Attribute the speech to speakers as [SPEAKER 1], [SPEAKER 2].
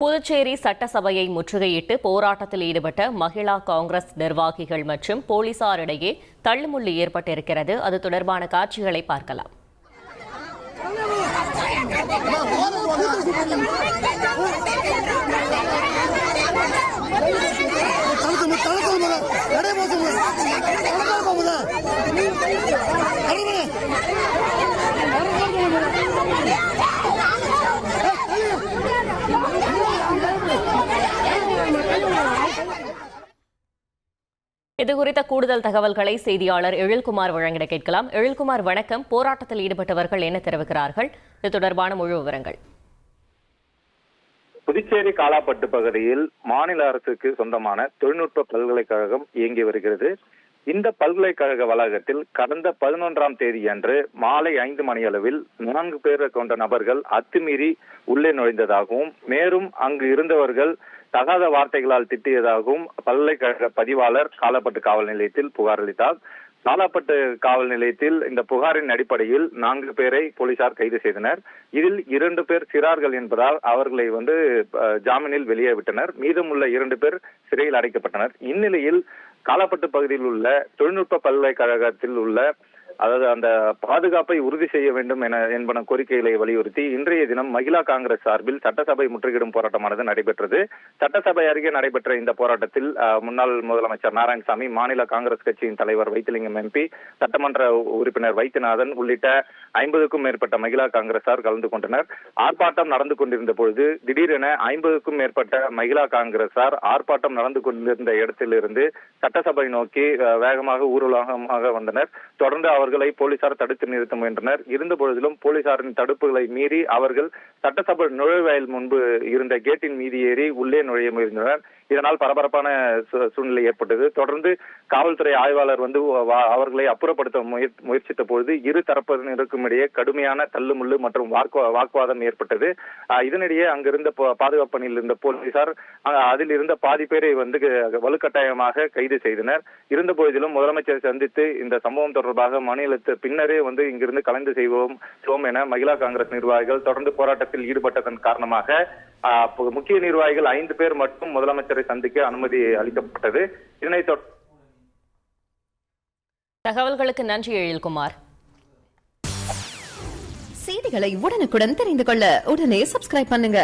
[SPEAKER 1] புதுச்சேரி சட்டசபையை முற்றுகையிட்டு போராட்டத்தில் ஈடுபட்ட மகிழா காங்கிரஸ் நிர்வாகிகள் மற்றும் போலீசாரிடையே தள்ளுமுள்ளு ஏற்பட்டிருக்கிறது. அது தொடர்பான காட்சிகளை பார்க்கலாம். இதுகுறித்த கூடுதல் தகவல்களை செய்தியாளர் எழில்குமார் வழங்கிட கேட்கலாம். எழில்குமார், வணக்கம். போராட்டத்தில் ஈடுபட்டவர்கள் என்ன தெரிவிக்கிறார்கள்? இது தொடர்பான முழு விவரங்கள்.
[SPEAKER 2] புதுச்சேரி காலாப்பட்டு பகுதியில் மாநில அரசுக்கு சொந்தமான தொழில்நுட்ப பல்கலைக்கழகம் இயங்கி வருகிறது. இந்த பல்கலைக்கழக வளாகத்தில் கடந்த 11ஆம் தேதி அன்று மாலை 5 மணி அளவில் 4 பேர் கொண்ட நபர்கள் அத்துமீறி உள்ளே நுழைந்ததாகவும், மேலும் அங்கு இருந்தவர்கள் தகாத வார்த்தைகளால் திட்டியதாகவும் பல்கலைக்கழக பதிவாளர் காலாப்பட்டு காவல் நிலையத்தில் புகார் அளித்தார். காலாப்பட்டு காவல் நிலையத்தில் இந்த புகாரின் அடிப்படையில் 4 பேரை போலீசார் கைது செய்தனர். இதில் 2 பேர் சிறார்கள் என்பதால் அவர்களை ஜாமீனில் வெளியே விட்டனர். மீதமுள்ள 2 பேர் சிறையில் அடைக்கப்பட்டனர். இந்நிலையில் காலாப்பட்டு பகுதியில் உள்ள தொழில்நுட்ப பல்கலைக்கழகத்தில் உள்ள அந்த பாதுகாப்பை உறுதி செய்ய வேண்டும் என்பன கோரிக்கைகளை வலியுறுத்தி இன்றைய தினம் மகிழா காங்கிரஸ் சார்பில் சட்டசபை முற்றுகையிடும் போராட்டமானது நடைபெற்றது. சட்டசபை அருகே நடைபெற்ற இந்த போராட்டத்தில் முன்னாள் முதலமைச்சர் நாராயணசாமி, மாநில காங்கிரஸ் கட்சியின் தலைவர் வைத்திலிங்கம் எம்பி, சட்டமன்ற உறுப்பினர் வைத்தியநாதன் உள்ளிட்ட 50க்கும் மேற்பட்ட மகிழா காங்கிரசார் கலந்து கொண்டனர். ஆர்ப்பாட்டம் நடந்து கொண்டிருந்த பொழுது திடீரென 50க்கும் மேற்பட்ட மகிழா காங்கிரசார் ஆர்ப்பாட்டம் நடந்து கொண்டிருந்த இடத்திலிருந்து சட்டசபை நோக்கி வேகமாக ஊர்வலமாக வந்தனர். தொடர்ந்து அவர்களை போலீசார் தடுத்து நிறுத்த முயன்றனர். இருந்த பொழுதிலும் போலீசாரின் தடுப்புகளை மீறி அவர்கள் சட்டசபை நுழைவாயில் முன்பு இருந்த கேட்டின் மீது ஏறி உள்ளே நுழைய முயன்றனர். இதனால் பரபரப்பான சூழ்நிலை ஏற்பட்டது. தொடர்ந்து காவல்துறை ஆய்வாளர் அவர்களை அப்புறப்படுத்த முயற்சித்த பொழுது இரு தரப்பினருக்கும் இடையே கடுமையான தள்ளுமுள்ளு மற்றும் வாக்குவாதம் ஏற்பட்டது. இதனிடையே அங்கிருந்த பாதுகாப்பு பணியில் இருந்த போலீசார் அதில் இருந்த பாதி பேரை வலுக்கட்டாயமாக கைது செய்தனர். இருந்த போதிலும் முதலமைச்சரை சந்தித்து இந்த சம்பவம் தொடர்பாக மாநிலத்து பின்னரே இங்கிருந்து கலந்து செய்வோம் என மகிழா காங்கிரஸ் நிர்வாகிகள் தொடர்ந்து போராட்டத்தில் ஈடுபட்டதன் காரணமாக முக்கிய நிர்வாகிகள் 5 பேர் மட்டும் முதலமைச்சரை சந்திக்க அனுமதி அளிக்கப்பட்டது. இதனைத் தொடர்ந்து
[SPEAKER 1] தகவல்களுக்கு நன்றி எழில்குமார்.
[SPEAKER 3] செய்திகளை உடனுக்குடன் தெரிந்து கொள்ள உடனே சப்ஸ்கிரைப் பண்ணுங்க.